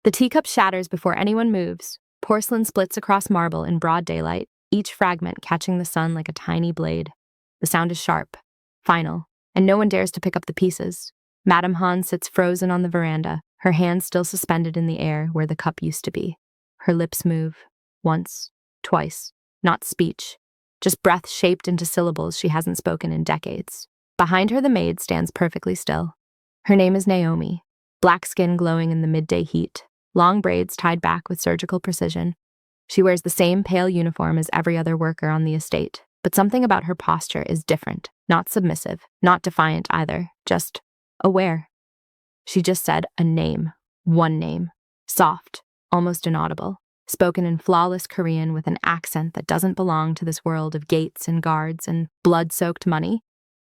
The teacup shatters before anyone moves. Porcelain splits across marble in broad daylight, each fragment catching the sun like a tiny blade. The sound is sharp, final, and no one dares to pick up the pieces. Madame Han sits frozen on the veranda, her hands still suspended in the air where the cup used to be. Her lips move. Once, twice. Not speech. Just breath shaped into syllables she hasn't spoken in decades. Behind her, the maid stands perfectly still. Her name is Naomi, black skin glowing in the midday heat, long braids tied back with surgical precision. She wears the same pale uniform as every other worker on the estate, but something about her posture is different, not submissive, not defiant either, just aware. She just said a name, one name, soft, almost inaudible, spoken in flawless Korean with an accent that doesn't belong to this world of gates and guards and blood-soaked money.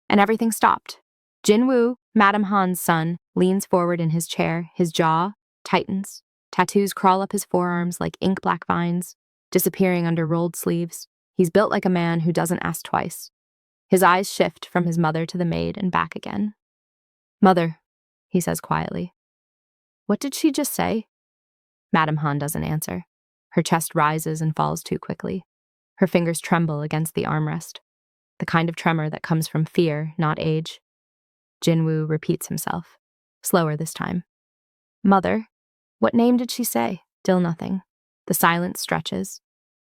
And everything stopped. Jinwoo, Madame Han's son, leans forward in his chair, his jaw tightens. Tattoos crawl up his forearms like ink-black vines, disappearing under rolled sleeves. He's built like a man who doesn't ask twice. His eyes shift from his mother to the maid and back again. "Mother," he says quietly. "What did she just say?" Madame Han doesn't answer. Her chest rises and falls too quickly. Her fingers tremble against the armrest, the kind of tremor that comes from fear, not age. Jinwoo repeats himself, slower this time. "Mother, what name did she say?" Still nothing. The silence stretches.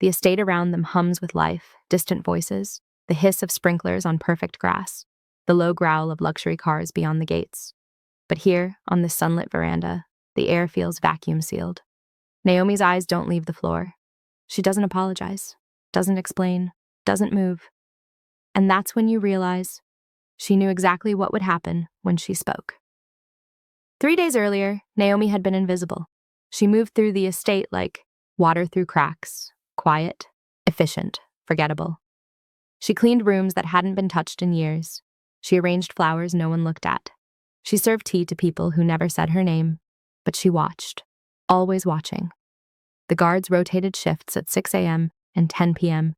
The estate around them hums with life, distant voices, the hiss of sprinklers on perfect grass, the low growl of luxury cars beyond the gates. But here, on this sunlit veranda, the air feels vacuum-sealed. Naomi's eyes don't leave the floor. She doesn't apologize, doesn't explain, doesn't move. And that's when you realize she knew exactly what would happen when she spoke. 3 days earlier, Naomi had been invisible. She moved through the estate like water through cracks, quiet, efficient, forgettable. She cleaned rooms that hadn't been touched in years. She arranged flowers no one looked at. She served tea to people who never said her name, but she watched, always watching. The guards rotated shifts at 6 a.m. and 10 p.m.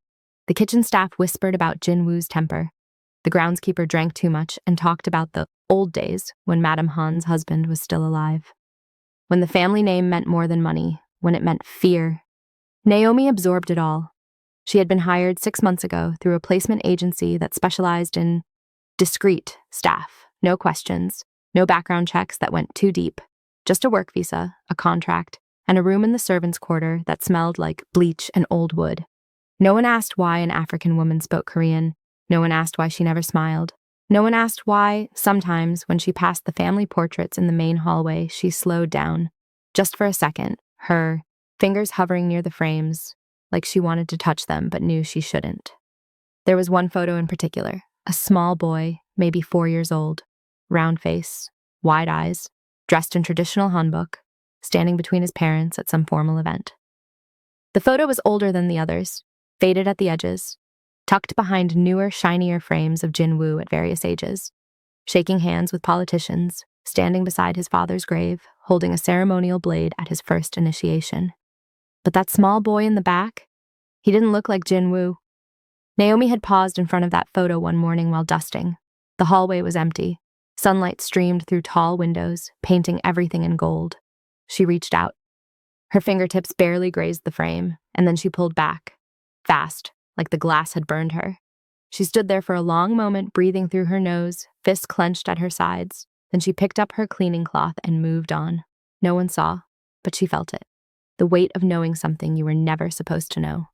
The kitchen staff whispered about Jinwoo's temper. The groundskeeper drank too much and talked about the old days when Madame Han's husband was still alive. When the family name meant more than money, when it meant fear. Naomi absorbed it all. She had been hired 6 months ago through a placement agency that specialized in discreet staff, no questions, no background checks that went too deep, just a work visa, a contract, and a room in the servants' quarter that smelled like bleach and old wood. No one asked why an African woman spoke Korean. No one asked why she never smiled. No one asked why, sometimes, when she passed the family portraits in the main hallway, she slowed down, just for a second, her fingers hovering near the frames, like she wanted to touch them but knew she shouldn't. There was one photo in particular, a small boy, maybe 4 years old, round face, wide eyes, dressed in traditional hanbok, standing between his parents at some formal event. The photo was older than the others, faded at the edges, tucked behind newer, shinier frames of Jinwoo at various ages, shaking hands with politicians, standing beside his father's grave, holding a ceremonial blade at his first initiation. But that small boy in the back, he didn't look like Jinwoo. Naomi had paused in front of that photo one morning while dusting. The hallway was empty. Sunlight streamed through tall windows, painting everything in gold. She reached out. Her fingertips barely grazed the frame, and then she pulled back, fast, like the glass had burned her. She stood there for a long moment, breathing through her nose, fists clenched at her sides. Then she picked up her cleaning cloth and moved on. No one saw, but she felt it. The weight of knowing something you were never supposed to know.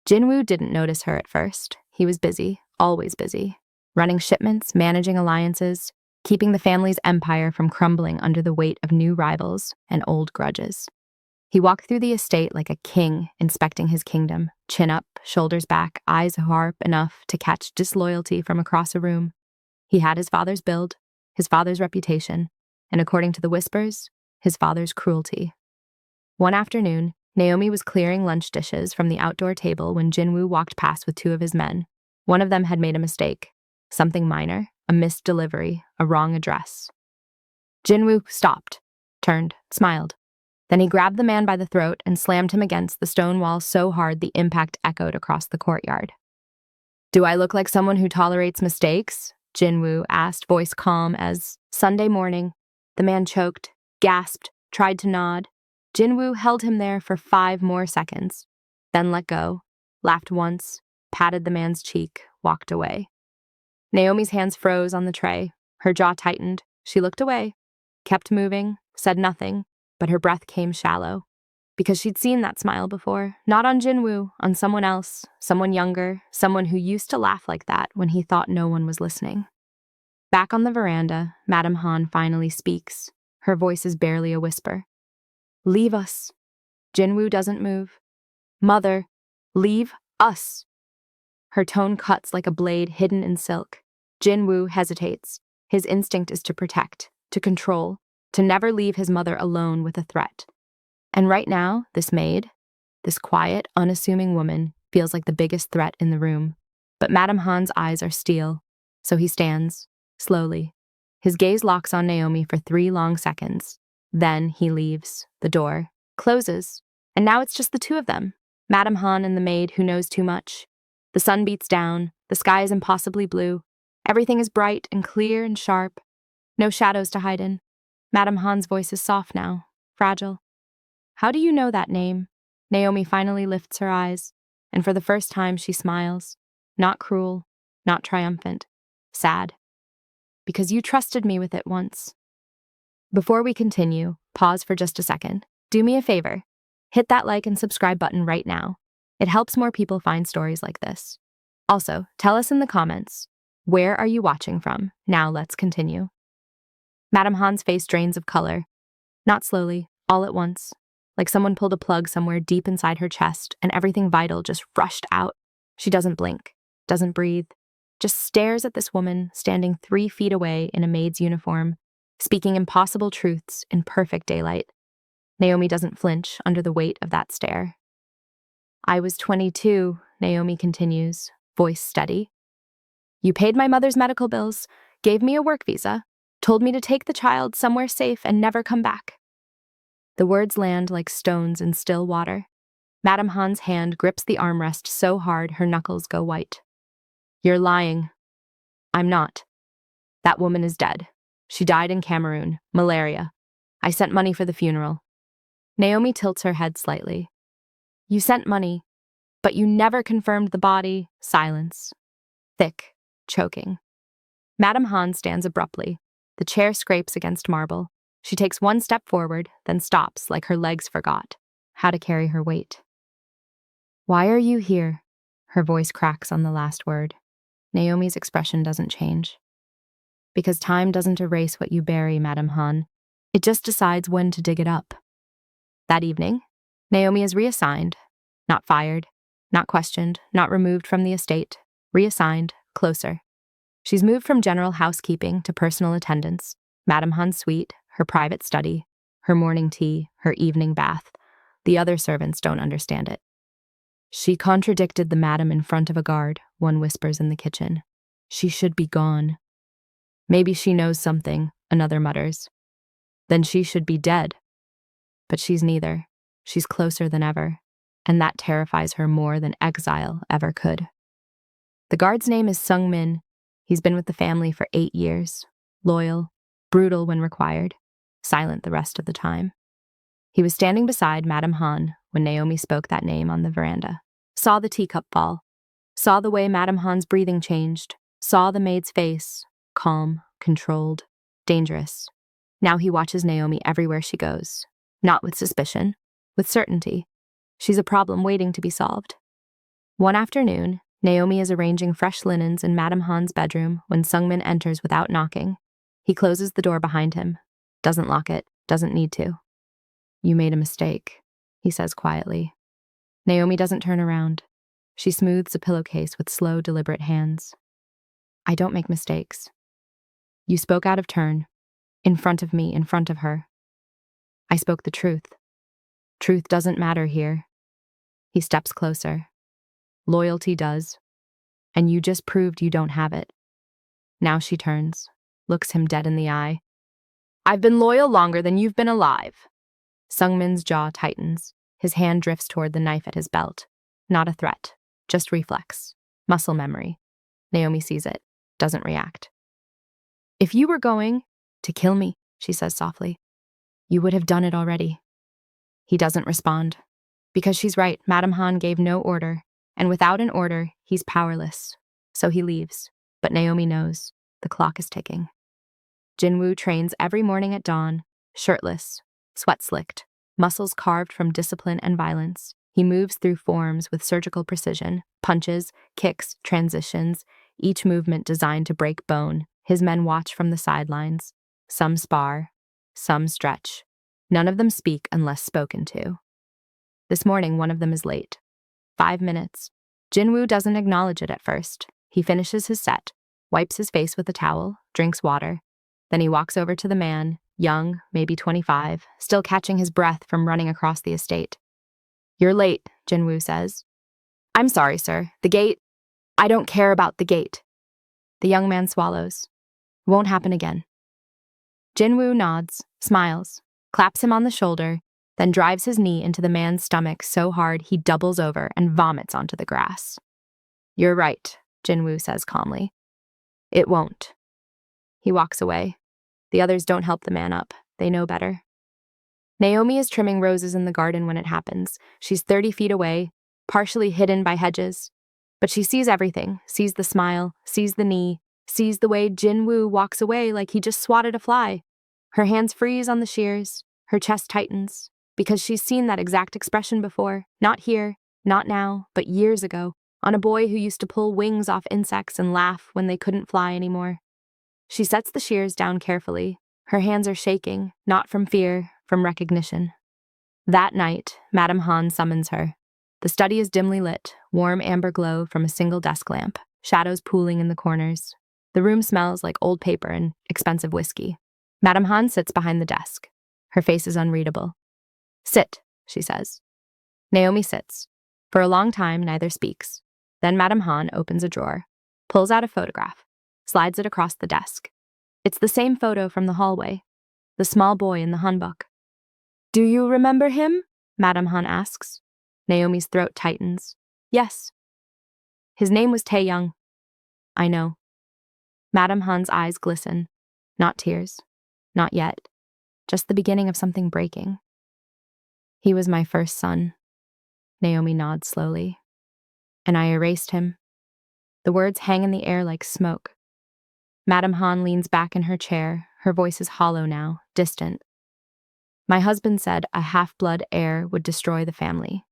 Jinwoo didn't notice her at first. He was busy, always busy, running shipments, managing alliances, keeping the family's empire from crumbling under the weight of new rivals and old grudges. He walked through the estate like a king, inspecting his kingdom, chin up, shoulders back, eyes sharp enough to catch disloyalty from across a room. He had his father's build, his father's reputation, and according to the whispers, his father's cruelty. One afternoon, Naomi was clearing lunch dishes from the outdoor table when Jinwoo walked past with 2 of his men. One of them had made a mistake, something minor, a missed delivery, a wrong address. Jinwoo stopped, turned, smiled. Then he grabbed the man by the throat and slammed him against the stone wall so hard the impact echoed across the courtyard. "Do I look like someone who tolerates mistakes?" Jinwoo asked, voice calm as, Sunday morning, the man choked, gasped, tried to nod. Jinwoo held him there for 5 more seconds, then let go, laughed once, patted the man's cheek, walked away. Naomi's hands froze on the tray. Her jaw tightened. She looked away, kept moving, said nothing, but her breath came shallow. Because she'd seen that smile before, not on Jinwoo, on someone else, someone younger, someone who used to laugh like that when he thought no one was listening. Back on the veranda, Madame Han finally speaks. Her voice is barely a whisper. "Leave us." Jinwoo doesn't move. "Mother, leave us." Her tone cuts like a blade hidden in silk. Jinwoo hesitates. His instinct is to protect, to control, to never leave his mother alone with a threat. And right now, this maid, this quiet, unassuming woman, feels like the biggest threat in the room. But Madame Han's eyes are steel, so he stands, slowly. His gaze locks on Naomi for 3 long seconds. Then he leaves. The door closes, and now it's just the two of them, Madame Han and the maid who knows too much. The sun beats down, the sky is impossibly blue. Everything is bright and clear and sharp. No shadows to hide in. Madame Han's voice is soft now, fragile. "How do you know that name?" Naomi finally lifts her eyes, and for the first time she smiles. Not cruel, not triumphant, sad. "Because you trusted me with it once." Before we continue, pause for just a second. Do me a favor. Hit that like and subscribe button right now. It helps more people find stories like this. Also, tell us in the comments, where are you watching from? Now let's continue. Madame Han's face drains of color. Not slowly, all at once. Like someone pulled a plug somewhere deep inside her chest and everything vital just rushed out. She doesn't blink, doesn't breathe, just stares at this woman standing 3 feet away in a maid's uniform, speaking impossible truths in perfect daylight. Naomi doesn't flinch under the weight of that stare. "I was 22, Naomi continues, voice steady. "You paid my mother's medical bills, gave me a work visa, told me to take the child somewhere safe and never come back." The words land like stones in still water. Madame Han's hand grips the armrest so hard her knuckles go white. "You're lying." "I'm not. That woman is dead. She died in Cameroon, malaria. I sent money for the funeral." Naomi tilts her head slightly. "You sent money, but you never confirmed the body." Silence. Thick, choking. Madame Han stands abruptly. The chair scrapes against marble. She takes 1 step forward, then stops like her legs forgot how to carry her weight. "Why are you here?" Her voice cracks on the last word. Naomi's expression doesn't change. "Because time doesn't erase what you bury, Madame Han. It just decides when to dig it up." That evening, Naomi is reassigned, not fired, not questioned, not removed from the estate, reassigned, closer. She's moved from general housekeeping to personal attendance, Madame Han's suite, her private study, her morning tea, her evening bath. The other servants don't understand it. "She contradicted the madam in front of a guard," one whispers in the kitchen. "She should be gone." "Maybe she knows something," another mutters. "Then she should be dead." But she's neither. She's closer than ever, and that terrifies her more than exile ever could. The guard's name is Sung-min. He's been with the family for 8 years. Loyal, brutal when required, silent the rest of the time. He was standing beside Madame Han when Naomi spoke that name on the veranda. Saw the teacup fall. Saw the way Madame Han's breathing changed. Saw the maid's face, calm, controlled, dangerous. Now he watches Naomi everywhere she goes. Not with suspicion, with certainty. She's a problem waiting to be solved. One afternoon, Naomi is arranging fresh linens in Madame Han's bedroom when Sung-min enters without knocking. He closes the door behind him. Doesn't lock it, doesn't need to. "You made a mistake," he says quietly. Naomi doesn't turn around. She smooths a pillowcase with slow, deliberate hands. "I don't make mistakes. You spoke out of turn, in front of me, in front of her. I spoke the truth. Truth doesn't matter here." He steps closer. "Loyalty does. And you just proved you don't have it." Now she turns, looks him dead in the eye. "I've been loyal longer than you've been alive." Sung-min's jaw tightens. His hand drifts toward the knife at his belt. Not a threat, just reflex, muscle memory. Naomi sees it, doesn't react. "If you were going to kill me," she says softly, You would have done it already. He doesn't respond. Because she's right, Madame Han gave no order, and without an order, he's powerless. So he leaves, but Naomi knows the clock is ticking. Jinwoo trains every morning at dawn, shirtless, sweat-slicked, muscles carved from discipline and violence. He moves through forms with surgical precision, punches, kicks, transitions, each movement designed to break bone. His men watch from the sidelines. Some spar, some stretch. None of them speak unless spoken to. This morning, one of them is late. 5 minutes. Jinwoo doesn't acknowledge it at first. He finishes his set, wipes his face with a towel, drinks water. Then he walks over to the man, young, maybe 25, still catching his breath from running across the estate. "You're late," Jinwoo says. "I'm sorry, sir. The gate. I don't care about the gate." The young man swallows. "Won't happen again." Jinwoo nods, smiles, claps him on the shoulder, then drives his knee into the man's stomach so hard he doubles over and vomits onto the grass. "You're right," Jinwoo says calmly. "It won't." He walks away. The others don't help the man up. They know better. Naomi is trimming roses in the garden when it happens. She's 30 feet away, partially hidden by hedges. But she sees everything, sees the smile, sees the knee, sees the way Jinwoo walks away like he just swatted a fly. Her hands freeze on the shears, her chest tightens, because she's seen that exact expression before, not here, not now, but years ago, on a boy who used to pull wings off insects and laugh when they couldn't fly anymore. She sets the shears down carefully. Her hands are shaking, not from fear, from recognition. That night, Madame Han summons her. The study is dimly lit, warm amber glow from a single desk lamp, shadows pooling in the corners. The room smells like old paper and expensive whiskey. Madame Han sits behind the desk. Her face is unreadable. "Sit," she says. Naomi sits. For a long time, neither speaks. Then Madame Han opens a drawer, pulls out a photograph, slides it across the desk. It's the same photo from the hallway, the small boy in the hanbok. "Do you remember him?" Madame Han asks. Naomi's throat tightens. "Yes." "His name was Tae-young." "I know." Madame Han's eyes glisten. Not tears. Not yet. Just the beginning of something breaking. "He was my first son." Naomi nods slowly. "And I erased him." The words hang in the air like smoke. Madame Han leans back in her chair. Her voice is hollow now, distant. "My husband said a half-blood heir would destroy the family,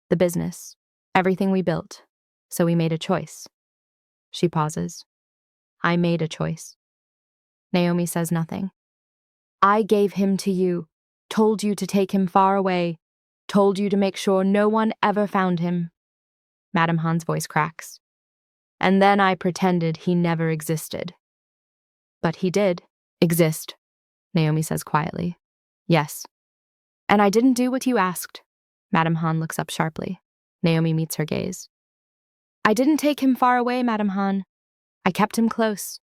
the business, everything we built. So we made a choice." She pauses. "I made a choice." Naomi says nothing. "I gave him to you, told you to take him far away, told you to make sure no one ever found him." Madame Han's voice cracks. "And then I pretended he never existed." "But he did exist," Naomi says quietly. "Yes." "And I didn't do what you asked." Madame Han looks up sharply. Naomi meets her gaze. "I didn't take him far away, Madame Han. I kept him close,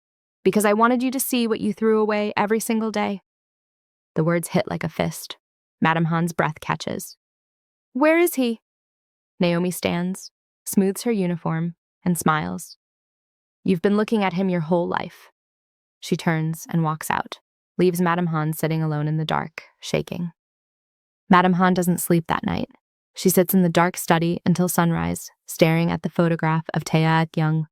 because I wanted you to see what you threw away every single day." The words hit like a fist. Madame Han's breath catches. "Where is he?" Naomi stands, smooths her uniform, and smiles. "You've been looking at him your whole life." She turns and walks out, leaves Madame Han sitting alone in the dark, shaking. Madame Han doesn't sleep that night. She sits in the dark study until sunrise, staring at the photograph of Tae-young.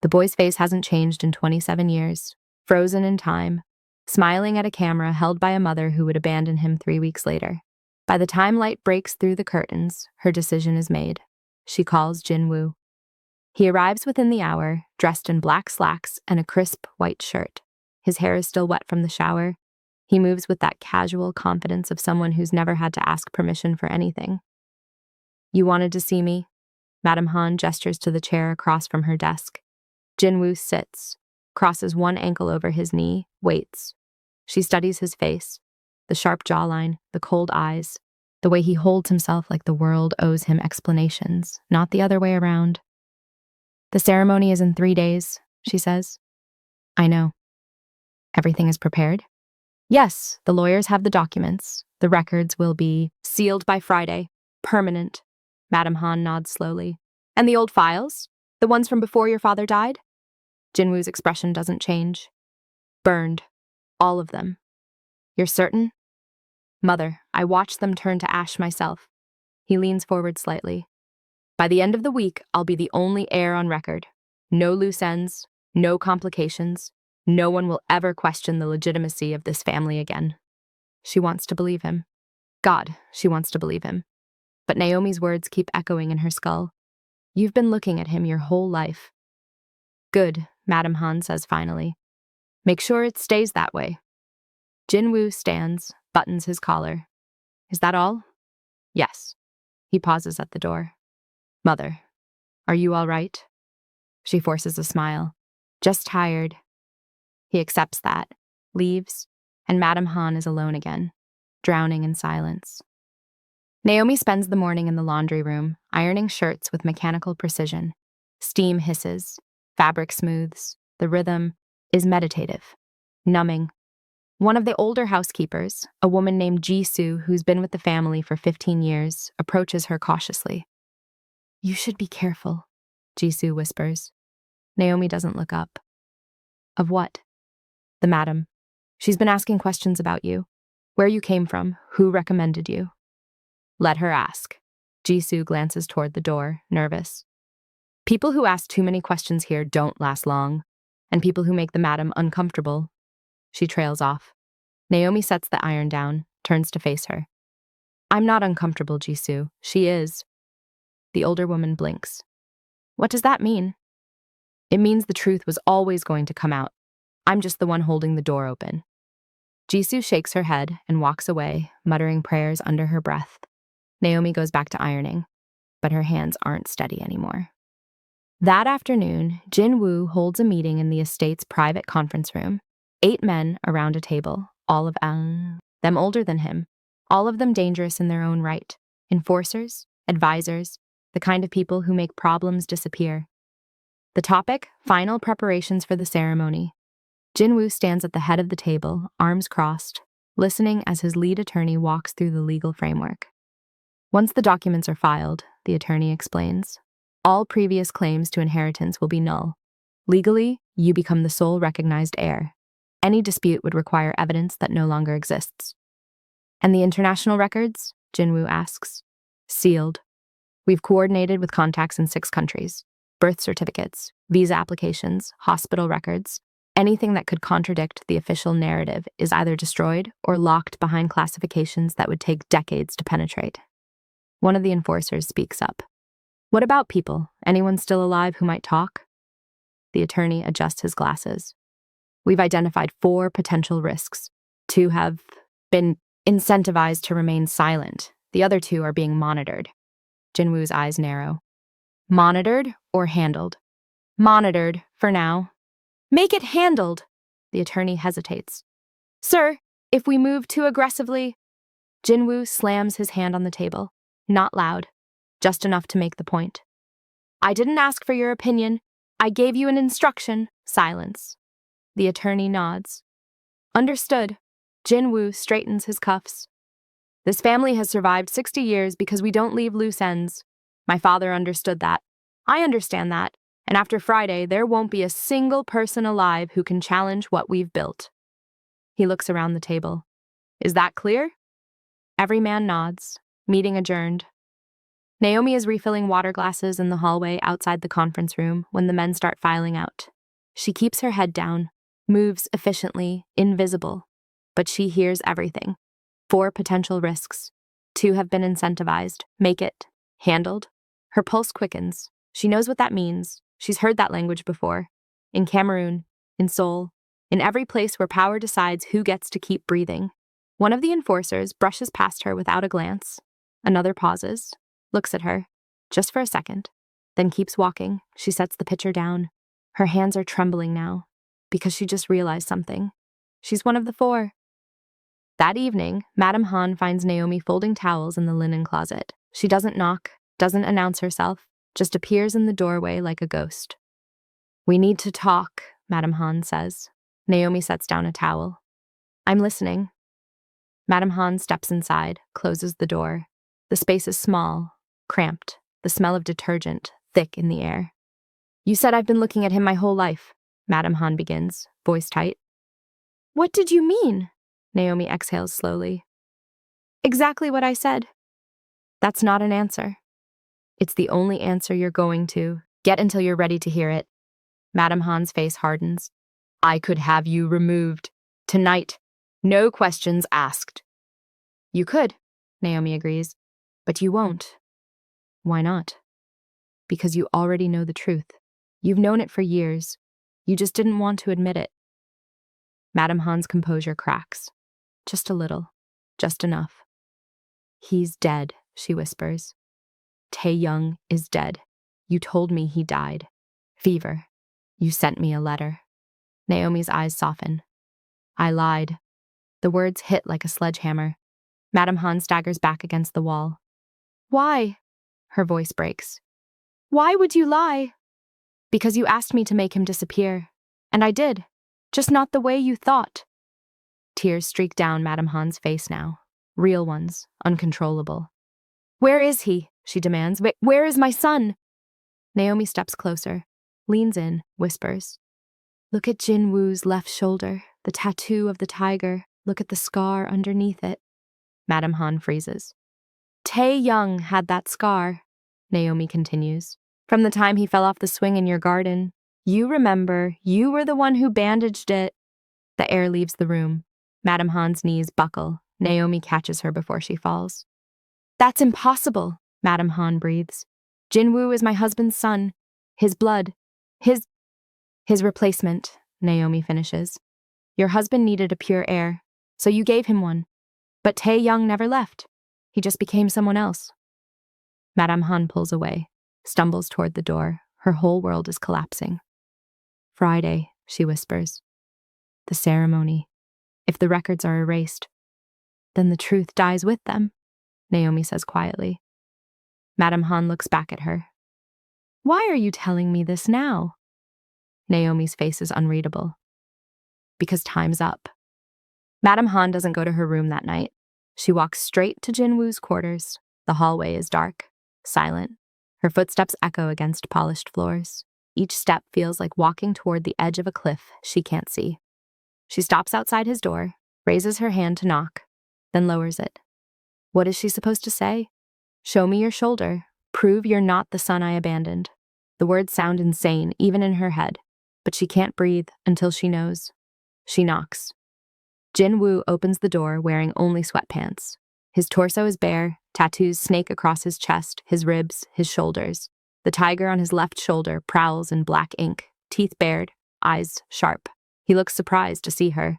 The boy's face hasn't changed in 27 years, frozen in time, smiling at a camera held by a mother who would abandon him 3 weeks later. By the time light breaks through the curtains, her decision is made. She calls Jinwoo. He arrives within the hour, dressed in black slacks and a crisp white shirt. His hair is still wet from the shower. He moves with that casual confidence of someone who's never had to ask permission for anything. "You wanted to see me?" Madame Han gestures to the chair across from her desk. Jinwoo sits, crosses one ankle over his knee, waits. She studies his face, the sharp jawline, the cold eyes, the way he holds himself like the world owes him explanations, not the other way around. "The ceremony is in 3 days, she says. "I know." "Everything is prepared?" "Yes, the lawyers have the documents. The records will be sealed by Friday. Permanent." Madame Han nods slowly. "And the old files? The ones from before your father died?" Jinwoo's expression doesn't change. "Burned. All of them." "You're certain?" Mother, I watched them turn to ash myself. He leans forward slightly. By the end of the week, I'll be the only heir on record. No loose ends, no complications. No one will ever question the legitimacy of this family again. She wants to believe him. God, she wants to believe him. But Naomi's words keep echoing in her skull. You've been looking at him your whole life. Good, Madame Han says finally. Make sure it stays that way. Jinwoo stands, buttons his collar. Is that all? Yes. He pauses at the door. Mother, are you all right? She forces a smile. Just tired. He accepts that, leaves, and Madame Han is alone again, drowning in silence. Naomi spends the morning in the laundry room, ironing shirts with mechanical precision. Steam hisses, fabric smooths, the rhythm is meditative, numbing. One of the older housekeepers, a woman named Jisoo who's been with the family for 15 years, approaches her cautiously. You should be careful, Jisoo whispers. Naomi doesn't look up. Of what? The madam. She's been asking questions about you. Where you came from, who recommended you. Let her ask. Jisoo glances toward the door, nervous. People who ask too many questions here don't last long, and people who make the madam uncomfortable. She trails off. Naomi sets the iron down, turns to face her. I'm not uncomfortable, Jisoo. She is. The older woman blinks. What does that mean? It means the truth was always going to come out. I'm just the one holding the door open. Jisoo shakes her head and walks away, muttering prayers under her breath. Naomi goes back to ironing, but her hands aren't steady anymore. That afternoon, Jinwoo holds a meeting in the estate's private conference room. 8 men around a table, all of them older than him, all of them dangerous in their own right. Enforcers, advisors, the kind of people who make problems disappear. The topic, final preparations for the ceremony. Jinwoo stands at the head of the table, arms crossed, listening as his lead attorney walks through the legal framework. Once the documents are filed, the attorney explains, all previous claims to inheritance will be null. Legally, you become the sole recognized heir. Any dispute would require evidence that no longer exists. And the international records? Jinwoo asks. Sealed. We've coordinated with contacts in 6 countries. Birth certificates, visa applications, hospital records. Anything that could contradict the official narrative is either destroyed or locked behind classifications that would take decades to penetrate. One of the enforcers speaks up. What about people? Anyone still alive who might talk? The attorney adjusts his glasses. We've identified 4 potential risks. 2 have been incentivized to remain silent. The other 2 are being monitored. Jinwoo's eyes narrow. Monitored or handled? Monitored, for now. Make it handled, the attorney hesitates. Sir, if we move too aggressively... Jinwoo slams his hand on the table. Not loud, just enough to make the point. I didn't ask for your opinion. I gave you an instruction. Silence. The attorney nods. Understood. Jinwoo straightens his cuffs. This family has survived 60 years because we don't leave loose ends. My father understood that. I understand that. And after Friday, there won't be a single person alive who can challenge what we've built. He looks around the table. Is that clear? Every man nods. Meeting adjourned. Naomi is refilling water glasses in the hallway outside the conference room when the men start filing out. She keeps her head down, moves efficiently, invisible, but she hears everything. 4 potential risks. 2 have been incentivized. Make it. Handled. Her pulse quickens. She knows what that means. She's heard that language before. In Cameroon, in Seoul, in every place where power decides who gets to keep breathing. One of the enforcers brushes past her without a glance. Another pauses, looks at her, just for a second, then keeps walking. She sets the pitcher down. Her hands are trembling now, because she just realized something. She's one of the 4. That evening, Madame Han finds Naomi folding towels in the linen closet. She doesn't knock, doesn't announce herself, just appears in the doorway like a ghost. We need to talk, Madame Han says. Naomi sets down a towel. I'm listening. Madame Han steps inside, closes the door. The space is small, cramped, the smell of detergent thick in the air. You said I've been looking at him my whole life, Madame Han begins, voice tight. What did you mean? Naomi exhales slowly. Exactly what I said. That's not an answer. It's the only answer you're going to get until you're ready to hear it. Madame Han's face hardens. I could have you removed. Tonight. No questions asked. You could, Naomi agrees, but you won't. Why not? Because you already know the truth. You've known it for years. You just didn't want to admit it. Madame Han's composure cracks. Just a little. Just enough. He's dead, she whispers. Tae-young is dead. You told me he died. Fever. You sent me a letter. Naomi's eyes soften. I lied. The words hit like a sledgehammer. Madame Han staggers back against the wall. Why? Her voice breaks. Why would you lie? Because you asked me to make him disappear. And I did. Just not the way you thought. Tears streak down Madame Han's face now. Real ones, uncontrollable. Where is he? She demands. Where is my son? Naomi steps closer, leans in, whispers. Look at Jin Woo's left shoulder, the tattoo of the tiger. Look at the scar underneath it. Madame Han freezes. Tae-young had that scar, Naomi continues. From the time he fell off the swing in your garden. You remember, you were the one who bandaged it. The air leaves the room. Madame Han's knees buckle. Naomi catches her before she falls. That's impossible, Madame Han breathes. Jin Woo is my husband's son. His blood. His replacement, Naomi finishes. Your husband needed a pure heir, so you gave him one. But Tae-young never left. He just became someone else. Madame Han pulls away, stumbles toward the door. Her whole world is collapsing. Friday, she whispers. The ceremony. If the records are erased, then the truth dies with them, Naomi says quietly. Madame Han looks back at her. Why are you telling me this now? Naomi's face is unreadable. Because time's up. Madame Han doesn't go to her room that night. She walks straight to Jin Woo's quarters. The hallway is dark, silent. Her footsteps echo against polished floors. Each step feels like walking toward the edge of a cliff she can't see. She stops outside his door, raises her hand to knock, then lowers it. What is she supposed to say? Show me your shoulder. Prove you're not the son I abandoned. The words sound insane, even in her head, but she can't breathe until she knows. She knocks. Jin Woo opens the door wearing only sweatpants. His torso is bare, tattoos snake across his chest, his ribs, his shoulders. The tiger on his left shoulder prowls in black ink, teeth bared, eyes sharp. He looks surprised to see her.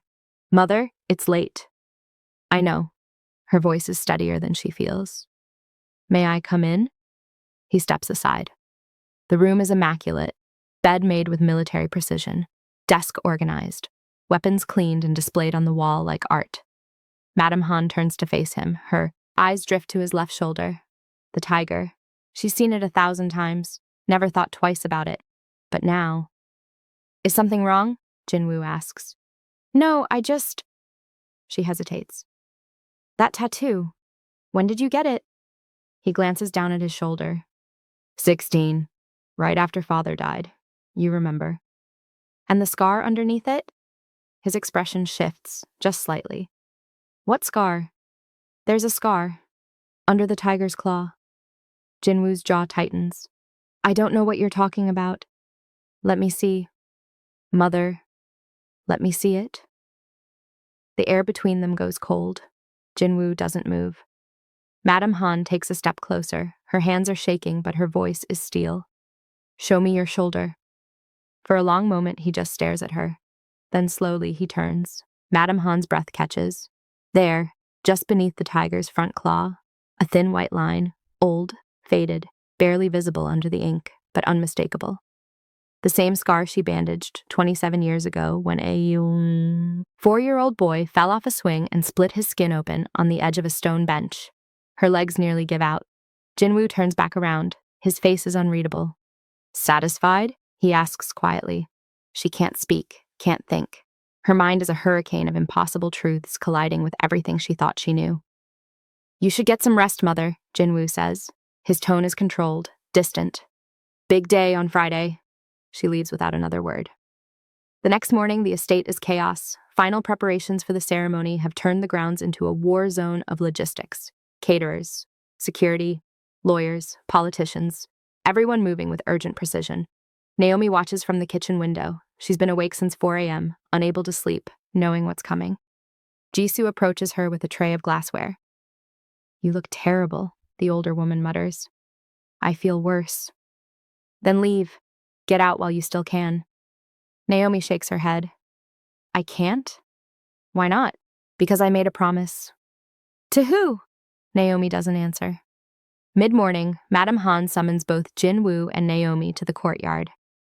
Mother, it's late. I know. Her voice is steadier than she feels. May I come in? He steps aside. The room is immaculate, bed made with military precision, desk organized, weapons cleaned and displayed on the wall like art. Madame Han turns to face him, her eyes drift to his left shoulder. The tiger. She's seen it 1,000 times, never thought twice about it. But now... Is something wrong? Jin Woo asks. No, I just... She hesitates. That tattoo. When did you get it? He glances down at his shoulder. 16. Right after father died. You remember. And the scar underneath it? His expression shifts, just slightly. What scar? There's a scar. Under the tiger's claw. Jin Woo's jaw tightens. I don't know what you're talking about. Let me see. Mother, let me see it. The air between them goes cold. Jin Woo doesn't move. Madame Han takes a step closer. Her hands are shaking, but her voice is steel. Show me your shoulder. For a long moment, he just stares at her. Then slowly, he turns. Madame Han's breath catches. There, just beneath the tiger's front claw, a thin white line, old, faded, barely visible under the ink, but unmistakable. The same scar she bandaged 27 years ago when a 4-year-old boy fell off a swing and split his skin open on the edge of a stone bench. Her legs nearly give out. Jin Woo turns back around. His face is unreadable. Satisfied? He asks quietly. She can't speak, can't think. Her mind is a hurricane of impossible truths colliding with everything she thought she knew. You should get some rest, Mother, Jin Woo says. His tone is controlled, distant. Big day on Friday. She leaves without another word. The next morning, the estate is chaos. Final preparations for the ceremony have turned the grounds into a war zone of logistics. Caterers, security, lawyers, politicians, everyone moving with urgent precision. Naomi watches from the kitchen window. She's been awake since 4 a.m., unable to sleep, knowing what's coming. Jisoo approaches her with a tray of glassware. "You look terrible," the older woman mutters. "I feel worse." "Then leave. Get out while you still can." Naomi shakes her head. "I can't?" "Why not?" "Because I made a promise." "To who?" Naomi doesn't answer. Mid-morning, Madame Han summons both Jin-woo and Naomi to the courtyard.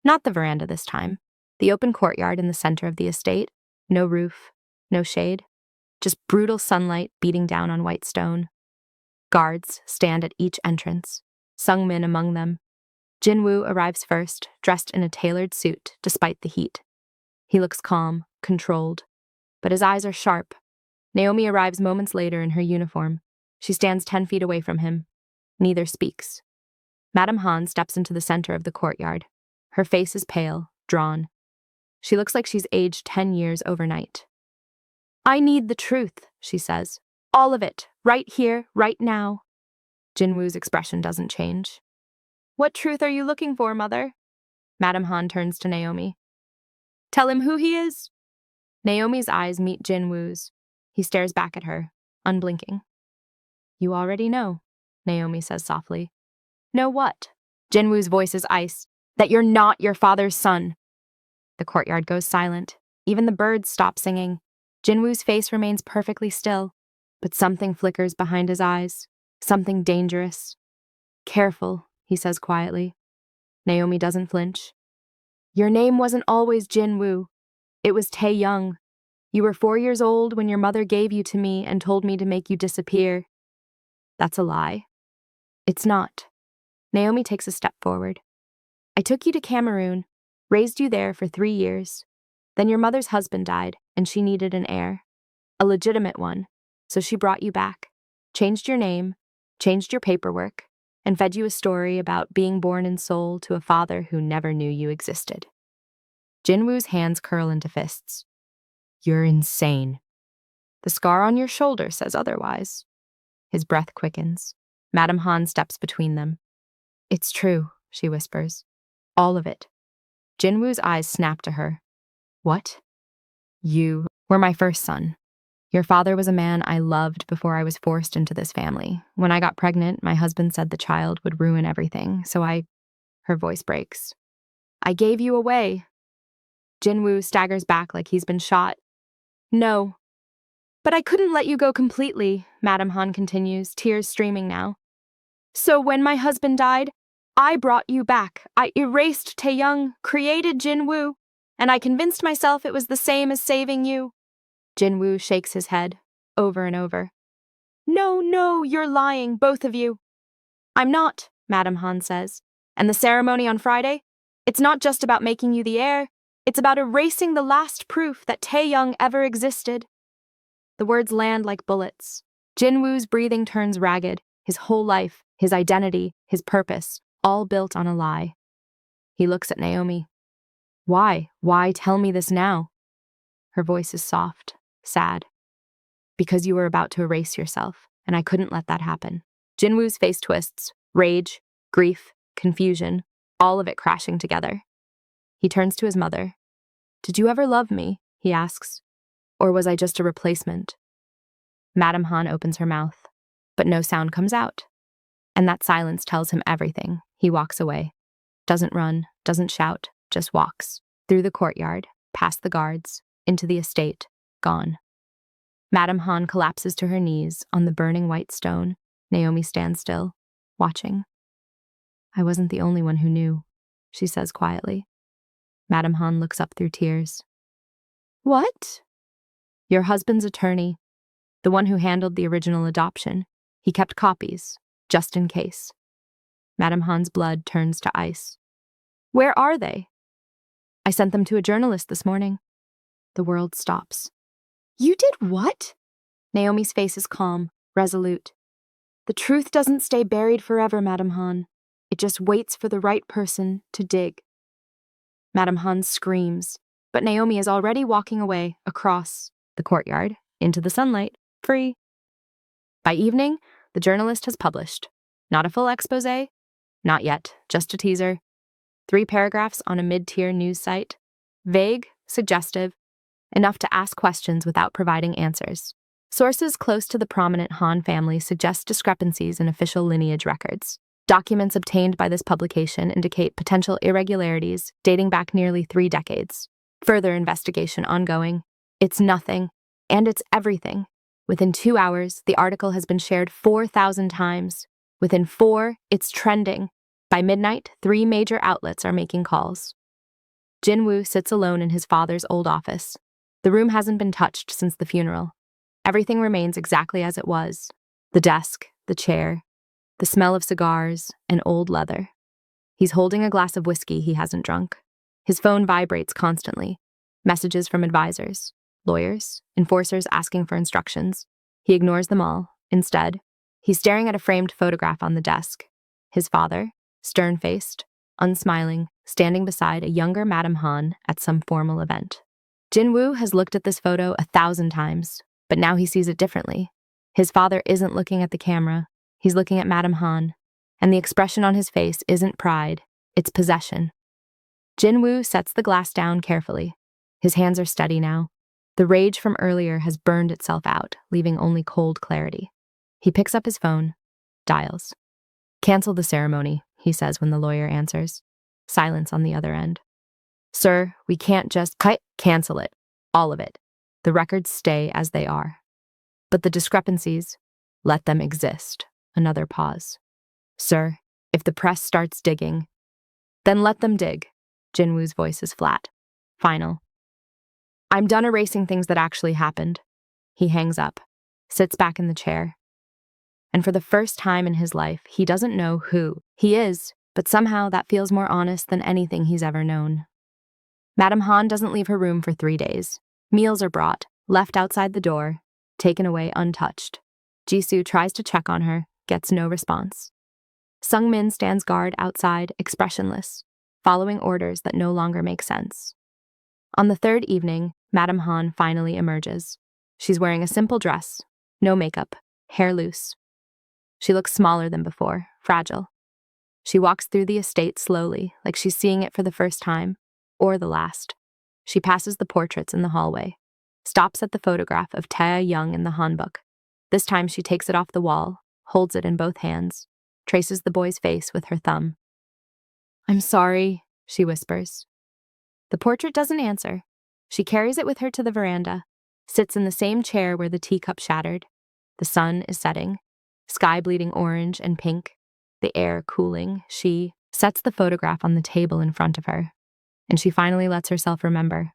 Not the veranda this time. The open courtyard in the center of the estate. No roof, no shade. Just brutal sunlight beating down on white stone. Guards stand at each entrance, Sung-min among them. Jin-woo arrives first, dressed in a tailored suit despite the heat. He looks calm, controlled, but his eyes are sharp. Naomi arrives moments later in her uniform. She stands 10 feet away from him. Neither speaks. Madame Han steps into the center of the courtyard. Her face is pale, drawn. She looks like she's aged 10 years overnight. "I need the truth," she says. "All of it, right here, right now." Jin-woo's expression doesn't change. "What truth are you looking for, mother?" Madame Han turns to Naomi. "Tell him who he is." Naomi's eyes meet Jin-woo's. He stares back at her, unblinking. "You already know," Naomi says softly. "Know what?" Jin-woo's voice is ice. "That you're not your father's son." The courtyard goes silent. Even the birds stop singing. Jin-woo's face remains perfectly still, but something flickers behind his eyes. Something dangerous. "Careful," he says quietly. Naomi doesn't flinch. "Your name wasn't always Jin-woo. It was Tae-young. You were 4 years old when your mother gave you to me and told me to make you disappear." "That's a lie." "It's not." Naomi takes a step forward. "I took you to Cameroon, raised you there for 3 years. Then your mother's husband died, and she needed an heir. A legitimate one, so she brought you back, changed your name, changed your paperwork, and fed you a story about being born in Seoul to a father who never knew you existed." Jin-woo's hands curl into fists. "You're insane." "The scar on your shoulder says otherwise." His breath quickens. Madame Han steps between them. "It's true," she whispers. "All of it." Jin-woo's eyes snap to her. "What?" "You were my first son. Your father was a man I loved before I was forced into this family. When I got pregnant, my husband said the child would ruin everything, so Her voice breaks. "I gave you away." Jin-woo staggers back like he's been shot. "No." "But I couldn't let you go completely," Madame Han continues, tears streaming now. "So when my husband died, I brought you back. I erased Tae-young, created Jin-woo, and I convinced myself it was the same as saving you." Jin-woo shakes his head, over and over. "No, no, you're lying, both of you." "I'm not," Madame Han says. "And the ceremony on Friday? It's not just about making you the heir. It's about erasing the last proof that Tae-young ever existed." The words land like bullets. Jin-woo's breathing turns ragged. His whole life, his identity, his purpose, all built on a lie. He looks at Naomi. Why tell me this now?" Her voice is soft, sad. "Because you were about to erase yourself, and I couldn't let that happen." Jin-woo's face twists, rage, grief, confusion, all of it crashing together. He turns to his mother. "Did you ever love me?" he asks. "Or was I just a replacement?" Madame Han opens her mouth, but no sound comes out. And that silence tells him everything. He walks away. Doesn't run, doesn't shout, just walks. Through the courtyard, past the guards, into the estate, gone. Madame Han collapses to her knees on the burning white stone. Naomi stands still, watching. "I wasn't the only one who knew," she says quietly. Madame Han looks up through tears. "What?" "Your husband's attorney, the one who handled the original adoption. He kept copies, just in case." Madame Han's blood turns to ice. "Where are they?" "I sent them to a journalist this morning." The world stops. "You did what?" Naomi's face is calm, resolute. "The truth doesn't stay buried forever, Madame Han. It just waits for the right person to dig." Madame Han screams. But Naomi is already walking away across the courtyard into the sunlight, free. By evening, the journalist has published. Not a full exposé, not yet, just a teaser. 3 paragraphs on a mid-tier news site. Vague, suggestive, enough to ask questions without providing answers. Sources close to the prominent Han family suggest discrepancies in official lineage records. Documents obtained by this publication indicate potential irregularities dating back nearly 3 decades. Further investigation ongoing. It's nothing, and it's everything. Within 2 hours, the article has been shared 4,000 times. Within 4, it's trending. By midnight, 3 major outlets are making calls. Jin-woo sits alone in his father's old office. The room hasn't been touched since the funeral. Everything remains exactly as it was. The desk, the chair, the smell of cigars, and old leather. He's holding a glass of whiskey he hasn't drunk. His phone vibrates constantly. Messages from advisors, lawyers, enforcers asking for instructions. He ignores them all. Instead, he's staring at a framed photograph on the desk. His father, stern-faced, unsmiling, standing beside a younger Madame Han at some formal event. Jin-woo has looked at this photo 1,000 times, but now he sees it differently. His father isn't looking at the camera, he's looking at Madame Han, and the expression on his face isn't pride, it's possession. Jin-woo sets the glass down carefully. His hands are steady now. The rage from earlier has burned itself out, leaving only cold clarity. He picks up his phone, dials. "Cancel the ceremony," he says when the lawyer answers. Silence on the other end. "Sir, we can't just cancel it. All of it. The records stay as they are. But the discrepancies, let them exist." Another pause. "Sir, if the press starts digging, then let them dig." Jin-woo's voice is flat, final. "I'm done erasing things that actually happened." He hangs up, sits back in the chair. And for the first time in his life, he doesn't know who he is, but somehow that feels more honest than anything he's ever known. Madame Han doesn't leave her room for 3 days. Meals are brought, left outside the door, taken away untouched. Jisoo tries to check on her, gets no response. Sung-min stands guard outside, expressionless, following orders that no longer make sense. On the 3rd evening, Madame Han finally emerges. She's wearing a simple dress, no makeup, hair loose. She looks smaller than before, fragile. She walks through the estate slowly, like she's seeing it for the first time, or the last. She passes the portraits in the hallway, stops at the photograph of Tae Young in the hanbok. This time she takes it off the wall, holds it in both hands, traces the boy's face with her thumb. "I'm sorry," she whispers. The portrait doesn't answer. She carries it with her to the veranda, sits in the same chair where the teacup shattered. The sun is setting, sky bleeding orange and pink, the air cooling. She sets the photograph on the table in front of her, and she finally lets herself remember.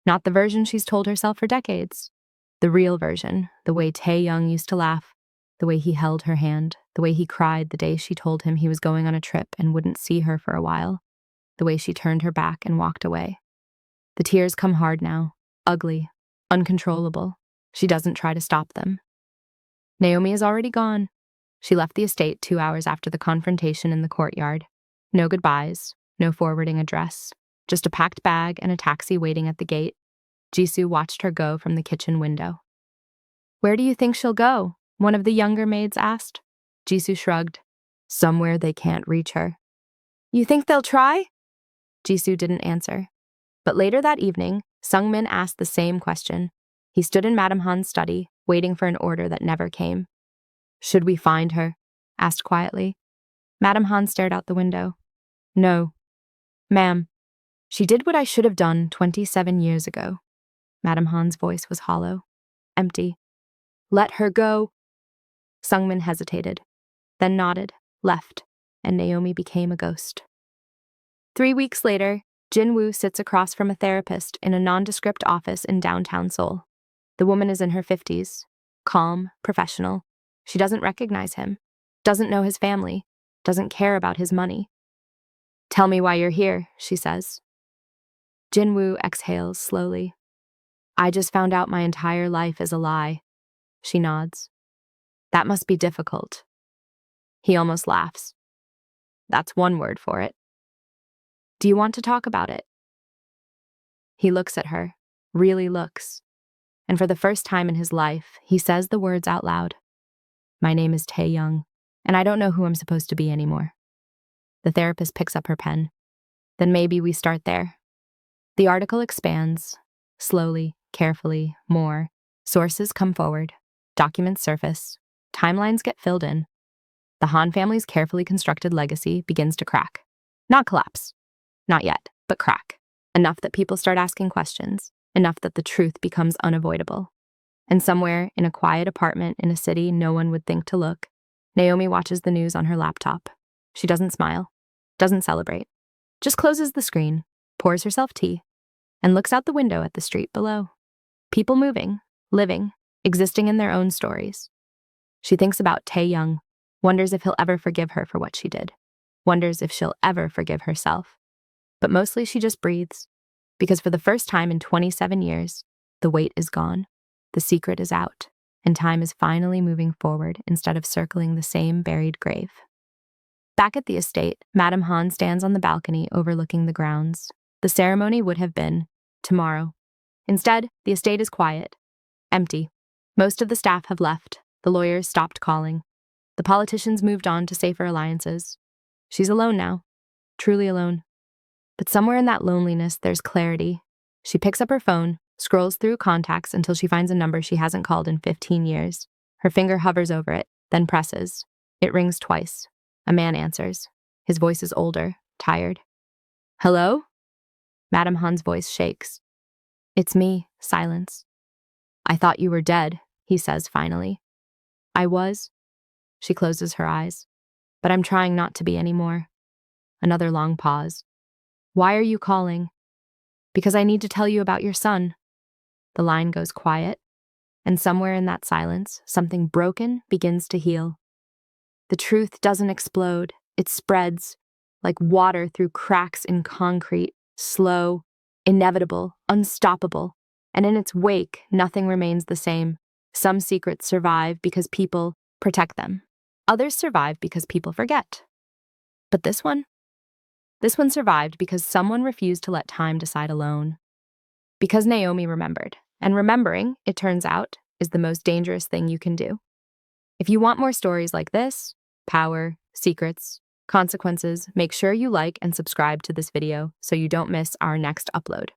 Not the version she's told herself for decades. The real version, the way Tae Young used to laugh, the way he held her hand, the way he cried the day she told him he was going on a trip and wouldn't see her for a while, the way she turned her back and walked away. The tears come hard now, ugly, uncontrollable. She doesn't try to stop them. Naomi is already gone. She left the estate 2 hours after the confrontation in the courtyard. No goodbyes, no forwarding address, just a packed bag and a taxi waiting at the gate. Jisoo watched her go from the kitchen window. "Where do you think she'll go?" one of the younger maids asked. Jisoo shrugged. "Somewhere they can't reach her." "You think they'll try?" Jisoo didn't answer. But later that evening, Sung-min asked the same question. He stood in Madame Han's study, waiting for an order that never came. "Should we find her?" asked quietly. Madame Han stared out the window. "No. Ma'am, she did what I should have done 27 years ago." Madame Han's voice was hollow, empty. "Let her go." Sung-min hesitated, then nodded, left, and Naomi became a ghost. 3 weeks later, Jin-woo sits across from a therapist in a nondescript office in downtown Seoul. The woman is in her 50s, calm, professional. She doesn't recognize him, doesn't know his family, doesn't care about his money. "Tell me why you're here," she says. Jin-woo exhales slowly. "I just found out my entire life is a lie." She nods. "That must be difficult." He almost laughs. "That's one word for it." "Do you want to talk about it?" He looks at her, really looks, and for the first time in his life, he says the words out loud. My name is Tae-young, and I don't know who I'm supposed to be anymore. The therapist picks up her pen. Then maybe we start there. The article expands, slowly, carefully, more. Sources come forward, documents surface, timelines get filled in. The Han family's carefully constructed legacy begins to crack. Not collapse. Not yet, but crack. Enough that people start asking questions, enough that the truth becomes unavoidable. And somewhere in a quiet apartment in a city no one would think to look, Naomi watches the news on her laptop. She doesn't smile, doesn't celebrate, just closes the screen, pours herself tea, and looks out the window at the street below. People moving, living, existing in their own stories. She thinks about Tae-young, wonders if he'll ever forgive her for what she did, wonders if she'll ever forgive herself. But mostly she just breathes, because for the first time in 27 years, the weight is gone, the secret is out, and time is finally moving forward instead of circling the same buried grave. Back at the estate, Madame Han stands on the balcony overlooking the grounds. The ceremony would have been tomorrow. Instead, the estate is quiet, empty. Most of the staff have left. The lawyers stopped calling. The politicians moved on to safer alliances. She's alone now, truly alone. But somewhere in that loneliness, there's clarity. She picks up her phone, scrolls through contacts until she finds a number she hasn't called in 15 years. Her finger hovers over it, then presses. It rings twice. A man answers. His voice is older, tired. Hello? Madame Han's voice shakes. It's me, silence. I thought you were dead, he says finally. I was. She closes her eyes. But I'm trying not to be anymore. Another long pause. Why are you calling? Because I need to tell you about your son. The line goes quiet, and somewhere in that silence, something broken begins to heal. The truth doesn't explode, it spreads, like water through cracks in concrete, slow, inevitable, unstoppable, and in its wake, nothing remains the same. Some secrets survive because people protect them. Others survive because people forget. But this one survived because someone refused to let time decide alone. Because Naomi remembered. And remembering, it turns out, is the most dangerous thing you can do. If you want more stories like this, power, secrets, consequences, make sure you like and subscribe to this video so you don't miss our next upload.